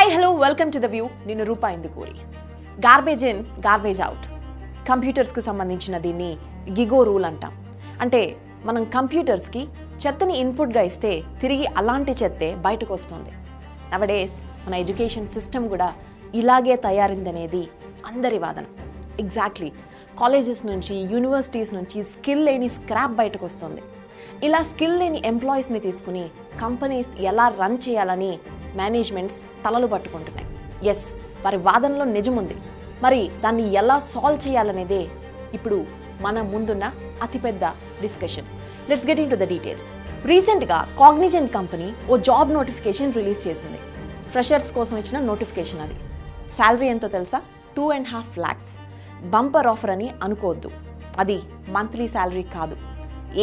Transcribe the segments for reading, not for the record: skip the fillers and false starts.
Hi hello welcome to the view. నేను Rupa Indukuri. Garbage in garbage out, కంప్యూటర్స్కి సంబంధించిన దీన్ని గిగో రూల్ అంటాం. అంటే మనం కంప్యూటర్స్కి చెత్తని ఇన్పుట్గా ఇస్తే తిరిగి అలాంటి చెత్తే బయటకు వస్తుంది. నవడేస్ మన ఎడ్యుకేషన్ సిస్టమ్ కూడా ఇలాగే తయారైందనేది అందరి వాదన. ఎగ్జాక్ట్లీ కాలేజెస్ నుంచి యూనివర్సిటీస్ నుంచి స్కిల్ లేని స్క్రాప్ బయటకు వస్తుంది. ఇలా స్కిల్ లేని ఎంప్లాయీస్ని తీసుకుని కంపెనీస్ ఎలా రన్ చేయాలని మేనేజ్మెంట్స్ తలలు పట్టుకుంటున్నాయి. ఎస్, వారి వాదనలో నిజముంది. మరి దాన్ని ఎలా సాల్వ్ చేయాలనేదే ఇప్పుడు మన ముందున్న అతిపెద్ద discussion. Let's get in to the details. రీసెంట్గా కాగ్నిజెంట్ కంపెనీ ఓ జాబ్ నోటిఫికేషన్ రిలీజ్ చేసింది. ఫ్రెషర్స్ కోసం ఇచ్చిన నోటిఫికేషన్ అది. శాలరీ ఎంతో తెలుసా? 2.5 lakhs. బంపర్ ఆఫర్ అని అనుకోవద్దు. అది మంత్లీ శాలరీ కాదు,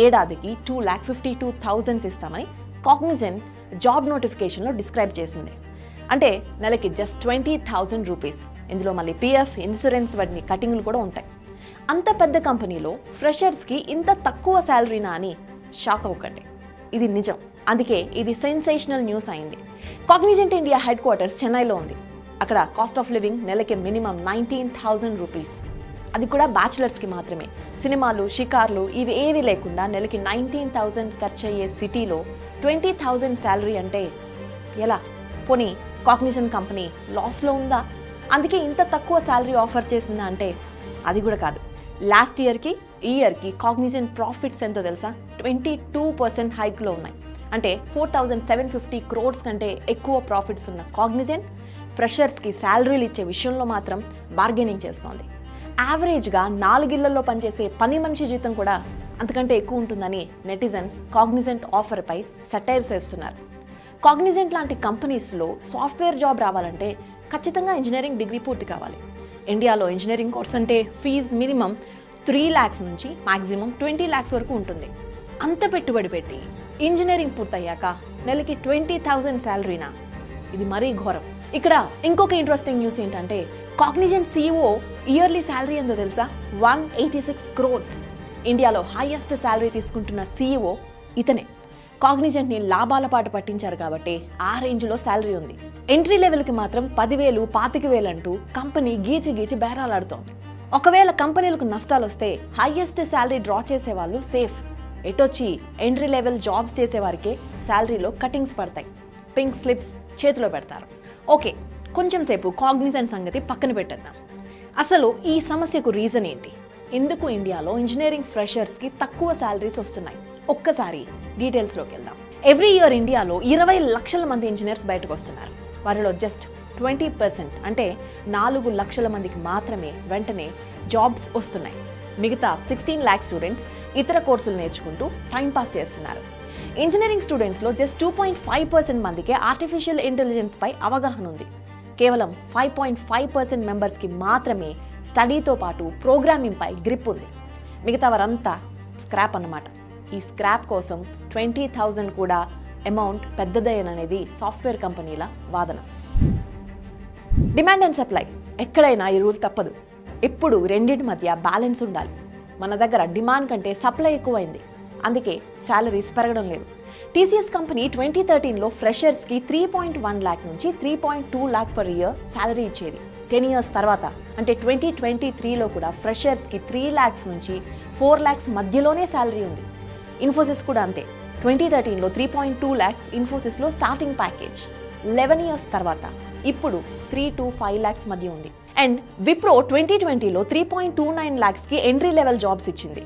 ఏడాదికి 2,52,000 ఇస్తామని కాగ్నిజెంట్ జాబ్ నోటిఫికేషన్లో డిస్క్రైబ్ చేసింది. అంటే నెలకి జస్ట్ 20,000 రూపీస్. ఇందులో మళ్ళీ పిఎఫ్, ఇన్సూరెన్స్ వంటి కటింగ్లు కూడా ఉంటాయి. అంత పెద్ద కంపెనీలో ఫ్రెషర్స్కి ఇంత తక్కువ శాలరీనా అని షాక్ అవ్వకండి, ఇది నిజం. అందుకే ఇది సెన్సేషనల్ న్యూస్ అయింది. కాగ్నిజెంట్ ఇండియా హెడ్ క్వార్టర్స్ చెన్నైలో ఉంది. అక్కడ కాస్ట్ ఆఫ్ లివింగ్ నెలకి మినిమం 19,000 రూపీస్. అది కూడా బ్యాచిలర్స్కి మాత్రమే. సినిమాలు, షికార్లు ఇవి ఏవి లేకుండా నెలకి 19,000 ఖర్చు అయ్యే సిటీలో 20,000 శాలరీ అంటే ఎలా? పోనీ కాగ్నిజెంట్ కంపెనీ లాస్లో ఉందా? అందుకే ఇంత తక్కువ శాలరీ ఆఫర్ చేసిందా అంటే అది కూడా కాదు. లాస్ట్ ఇయర్కి ఈ ఇయర్కి కాగ్నిజెంట్ ప్రాఫిట్స్ ఎంతో తెలుసా? 22% హైక్లో ఉన్నాయి. అంటే 4,750 crores కంటే ఎక్కువ ప్రాఫిట్స్ ఉన్న కాగ్నిజెంట్ ఫ్రెషర్స్కి శాలరీలు ఇచ్చే విషయంలో మాత్రం బార్గెనింగ్ చేస్తోంది. యావరేజ్గా 4 ఇళ్లలో పనిచేసే పని మనిషి జీతం కూడా అంతకంటే ఎక్కువ ఉంటుందని నెటిజన్స్ కాగ్నిజెంట్ ఆఫర్పై సటైర్స్ వేస్తున్నారు. కాగ్నిజెంట్ లాంటి కంపెనీస్లో సాఫ్ట్వేర్ జాబ్ రావాలంటే ఖచ్చితంగా ఇంజనీరింగ్ డిగ్రీ పూర్తి కావాలి. ఇండియాలో ఇంజనీరింగ్ కోర్స్ అంటే ఫీజు మినిమం 3 lakhs నుంచి మ్యాక్సిమం 20 lakhs వరకు ఉంటుంది. అంత పెట్టుబడి పెట్టి ఇంజనీరింగ్ పూర్తయ్యాక నెలకి 20,000 శాలరీనా? ఇది మరీ ఘోరం. ఇక్కడ ఇంకొక ఇంట్రెస్టింగ్ న్యూస్ ఏంటంటే కాగ్నిజెంట్ CEO ఇయర్లీ శాలరీ ఎంతో తెలుసా? 186 crores. ఇండియాలో హైయెస్ట్ శాలరీ తీసుకుంటున్న CEO ఇతనే. కాగ్నిజెంట్ని లాభాల పాట పట్టించారు కాబట్టి ఆ రేంజ్లో శాలరీ ఉంది. ఎంట్రీ లెవెల్కి మాత్రం 10,000, 25,000 అంటూ కంపెనీ గీచి బేరాలాడుతోంది. ఒకవేళ కంపెనీలకు నష్టాలు వస్తే హైయెస్ట్ శాలరీ డ్రా చేసే వాళ్ళు సేఫ్. ఎటొచ్చి ఎంట్రీ లెవెల్ జాబ్స్ చేసేవారికే శాలరీలో కటింగ్స్ పడతాయి. పింక్ స్లిప్స్ చేతిలో పెడతారు. ఓకే, కొంచెం సేపు కాగ్నిజెంట్ సంగతి పక్కన పెట్టేద్దాం. అసలు ఈ సమస్యకు రీజన్ ఏంటి? ఎందుకు ఇండియాలో ఇంజనీరింగ్ ఫ్రెషర్స్కి తక్కువ శాలరీస్ వస్తున్నాయి? ఒక్కసారి డీటెయిల్స్లోకి వెళ్దాం. ఎవ్రీ ఇయర్ ఇండియాలో 20 లక్షల మంది ఇంజనీర్స్ బయటకు వస్తున్నారు. వారిలో జస్ట్ 20% అంటే 4 లక్షల మందికి మాత్రమే వెంటనే జాబ్స్ వస్తున్నాయి. మిగతా 16 lakhs స్టూడెంట్స్ ఇతర కోర్సులు నేర్చుకుంటూ టైంపాస్ చేస్తున్నారు. ఇంజనీరింగ్ స్టూడెంట్స్లో జస్ట్ 2.5% మందికే ఆర్టిఫిషియల్ ఇంటెలిజెన్స్ పై అవగాహన ఉంది. కేవలం 5.5% మెంబర్స్కి మాత్రమే స్టడీతో పాటు ప్రోగ్రామింగ్ పై గ్రిప్ ఉంది. మిగతా వారంతా స్క్రాప్ అన్నమాట. ఈ స్క్రాప్ కోసం 20,000 కూడా అమౌంట్ పెద్దదయ్యననేది సాఫ్ట్వేర్ కంపెనీల వాదన. డిమాండ్ అండ్ సప్లై, ఎక్కడైనా ఈ రూల్ తప్పదు. ఎప్పుడు రెండింటి మధ్య బ్యాలెన్స్ ఉండాలి. మన దగ్గర డిమాండ్ కంటే సప్లై ఎక్కువైంది, అందుకే శాలరీస్ పెరగడం లేదు. టీసీఎస్ కంపెనీ 2013లో ఫ్రెషర్స్కి 3.1 lakh నుంచి 3.2 lakh per year శాలరీ ఇచ్చేది. 10 years తర్వాత అంటే 2023లో కూడా ఫ్రెషర్స్కి 3 lakhs నుంచి 4 lakhs మధ్యలోనే శాలరీ ఉంది. ఇన్ఫోసిస్ కూడా అంతే. 2013లో 3.2 lakhs ఇన్ఫోసిస్లో స్టార్టింగ్ ప్యాకేజ్. 11 years తర్వాత ఇప్పుడు 3 to 5 lakhs మధ్య ఉంది. అండ్ విప్రో 2020లో 3.29 lakhsకి ఎంట్రీ లెవెల్ జాబ్స్ ఇచ్చింది.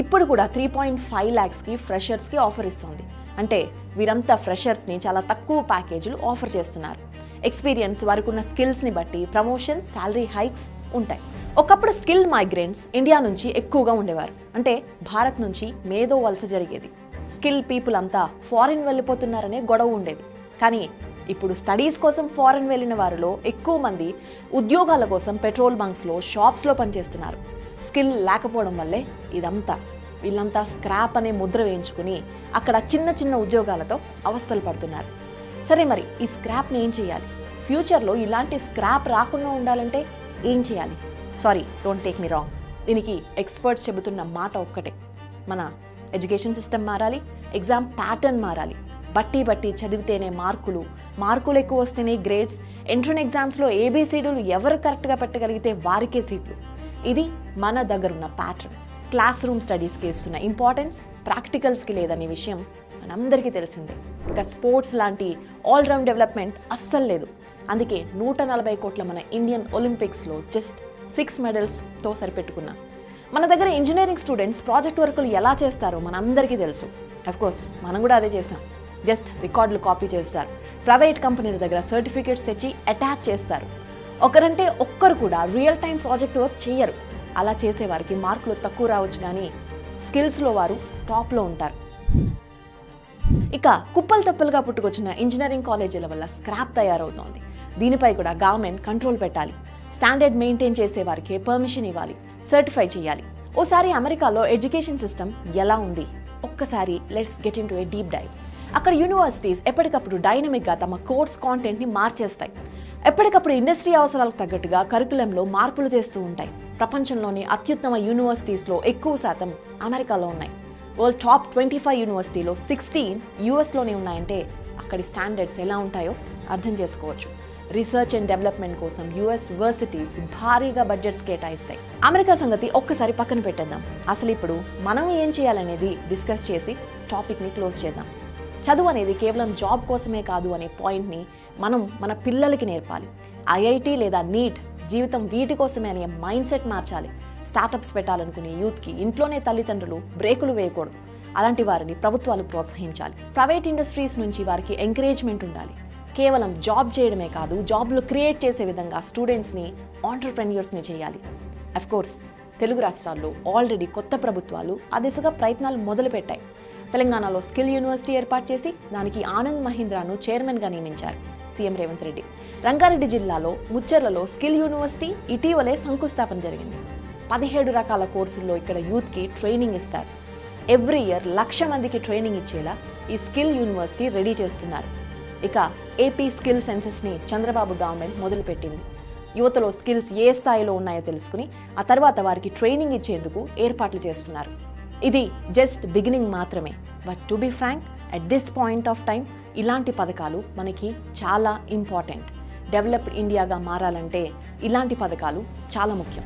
ఇప్పుడు కూడా 3.5 lakhsకి ఫ్రెషర్స్కి ఆఫర్ ఇస్తుంది. అంటే వీరంతా ఫ్రెషర్స్ని చాలా తక్కువ ప్యాకేజీలు ఆఫర్ చేస్తున్నారు. ఎక్స్పీరియన్స్, వారికి ఉన్న స్కిల్స్ని బట్టి ప్రమోషన్స్, శాలరీ హైక్స్ ఉంటాయి. ఒకప్పుడు స్కిల్ మైగ్రెంట్స్ ఇండియా నుంచి ఎక్కువగా ఉండేవారు. అంటే భారత్ నుంచి మేధో వలస జరిగేది. స్కిల్ పీపుల్ అంతా ఫారిన్ వెళ్ళిపోతున్నారనే గొడవ ఉండేది. కానీ ఇప్పుడు స్టడీస్ కోసం ఫారిన్ వెళ్ళిన వారిలో ఎక్కువ మంది ఉద్యోగాల కోసం పెట్రోల్ బంక్స్లో, షాప్స్లో పనిచేస్తున్నారు. స్కిల్ లేకపోవడం వల్లే ఇదంతా. వీళ్ళంతా స్క్రాప్ అనే ముద్ర వేయించుకుని అక్కడ చిన్న ఉద్యోగాలతో అవస్థలు పడుతున్నారు. సరే, మరి ఈ స్క్రాప్ని ఏం చేయాలి? ఫ్యూచర్లో ఇలాంటి స్క్రాప్ రాకుండా ఉండాలంటే ఏం చేయాలి? Sorry, don't take me wrong. దీనికి ఎక్స్పర్ట్స్ చెబుతున్న మాట ఒక్కటే, మన ఎడ్యుకేషన్ సిస్టమ్ మారాలి, ఎగ్జామ్ ప్యాటర్న్ మారాలి, బట్టి చదివితేనే మార్కులు ఎక్కువ వస్తేనే గ్రేడ్స్, ఎంట్రన్ ఎగ్జామ్స్లో ఏబీసీడీలు ఎవరు కరెక్ట్గా పెట్టగలిగితే వారికే సీట్లు. ఇది మన దగ్గరున్న ప్యాటర్న్. క్లాస్ రూమ్ స్టడీస్కి ఇస్తున్న ఇంపార్టెన్స్ ప్రాక్టికల్స్కి లేదనే విషయం మనందరికీ తెలిసిందే. ఇక స్పోర్ట్స్ లాంటి ఆల్రౌండ్ డెవలప్మెంట్ అస్సలు లేదు. అందుకే 140 కోట్ల మన ఇండియన్ ఒలింపిక్స్లో జస్ట్ 6 మెడల్స్తో సరిపెట్టుకున్నాం. మన దగ్గర ఇంజనీరింగ్ స్టూడెంట్స్ ప్రాజెక్ట్ వర్కులు ఎలా చేస్తారో మనందరికీ తెలుసు. అఫ్కోర్స్ మనం కూడా అదే చేసాం. జస్ట్ రికార్డులు కాపీ చేస్తారు, ప్రైవేట్ కంపెనీల దగ్గర సర్టిఫికేట్స్ తెచ్చి అటాచ్ చేస్తారు. ఒకరంటే ఒక్కరు కూడా రియల్ టైం ప్రాజెక్ట్ వర్క్ చేయరు. అలా చేసేవారికి మార్కులు తక్కువ రావచ్చు, కానీ స్కిల్స్లో వారు టాప్లో ఉంటారు. ఇక కుప్పలు తప్పలుగా పుట్టుకొచ్చిన ఇంజనీరింగ్ కాలేజీల వల్ల స్క్రాప్ తయారవుతోంది. దీనిపై కూడా గవర్నమెంట్ కంట్రోల్ పెట్టాలి. స్టాండర్డ్ మెయింటైన్ చేసే వారికి పర్మిషన్ ఇవ్వాలి, సర్టిఫై చేయాలి. ఓసారి అమెరికాలో ఎడ్యుకేషన్ సిస్టమ్ ఎలా ఉంది ఒక్కసారి let's get into a deep dive. అక్కడ యూనివర్సిటీస్ ఎప్పటికప్పుడు డైనమిక్గా తమ కోర్స్ కాంటెంట్ని మార్చేస్తాయి. ఎప్పటికప్పుడు ఇండస్ట్రీ అవసరాలకు తగ్గట్టుగా కరికులంలో మార్పులు చేస్తూ ఉంటాయి. ప్రపంచంలోని అత్యుత్తమ యూనివర్సిటీస్లో ఎక్కువ శాతం అమెరికాలో ఉన్నాయి. వరల్డ్ టాప్ 25 యూనివర్సిటీలో 16 యూఎస్లోనే ఉన్నాయంటే అక్కడి స్టాండర్డ్స్ ఎలా ఉంటాయో అర్థం చేసుకోవచ్చు. రీసెర్చ్ అండ్ డెవలప్మెంట్ కోసం యూఎస్ యూనివర్సిటీస్ భారీగా బడ్జెట్స్ కేటాయిస్తాయి. అమెరికా సంగతి ఒక్కసారి పక్కన పెట్టేద్దాం. అసలు ఇప్పుడు మనం ఏం చేయాలనేది డిస్కస్ చేసి టాపిక్ని క్లోజ్ చేద్దాం. చదువు అనేది కేవలం జాబ్ కోసమే కాదు అనే పాయింట్ని మనం మన పిల్లలకి నేర్పాలి. ఐఐటి లేదా నీట్ జీవితం వీటి కోసమే అనే మైండ్ సెట్ మార్చాలి. స్టార్టప్స్ పెట్టాలనుకునే యూత్కి ఇంట్లోనే తల్లిదండ్రులు బ్రేకులు వేయకూడదు. అలాంటి వారిని ప్రభుత్వాలు ప్రోత్సహించాలి. ప్రైవేట్ ఇండస్ట్రీస్ నుంచి వారికి ఎంకరేజ్మెంట్ ఉండాలి. కేవలం జాబ్ చేయడమే కాదు, జాబ్లు క్రియేట్ చేసే విధంగా స్టూడెంట్స్ని ఆంటర్ప్రెన్యూర్స్ని చేయాలి. అఫ్కోర్స్ తెలుగు రాష్ట్రాల్లో ఆల్రెడీ కొత్త ప్రభుత్వాలు ఆ దిశగా ప్రయత్నాలు మొదలుపెట్టాయి. తెలంగాణలో స్కిల్ యూనివర్సిటీ ఏర్పాటు చేసి దానికి ఆనంద్ మహీంద్రాను చైర్మన్గా నియమించారు సీఎం రేవంత్ రెడ్డి. రంగారెడ్డి జిల్లాలో ముచ్చర్లలో స్కిల్ యూనివర్సిటీ ఇటీవలే శంకుస్థాపన జరిగింది. 17 రకాల కోర్సుల్లో ఇక్కడ యూత్కి ట్రైనింగ్ ఇస్తారు. ఎవ్రీ ఇయర్ 1,00,000 మందికి ట్రైనింగ్ ఇచ్చేలా ఈ స్కిల్ యూనివర్సిటీ రెడీ చేస్తున్నారు. ఇక ఏపీ స్కిల్ సెన్సెస్ని చంద్రబాబు గవర్నమెంట్ మొదలుపెట్టింది. యువతలో స్కిల్స్ ఏ స్థాయిలో ఉన్నాయో తెలుసుకుని ఆ తర్వాత వారికి ట్రైనింగ్ ఇచ్చేందుకు ఏర్పాట్లు చేస్తున్నారు. ఇది జస్ట్ బిగినింగ్ మాత్రమే. But to be frank, at this point of time ఇలాంటి పథకాలు మనకి చాలా ఇంపార్టెంట్. డెవలప్డ్ ఇండియాగా మారాలంటే ఇలాంటి పథకాలు చాలా ముఖ్యం.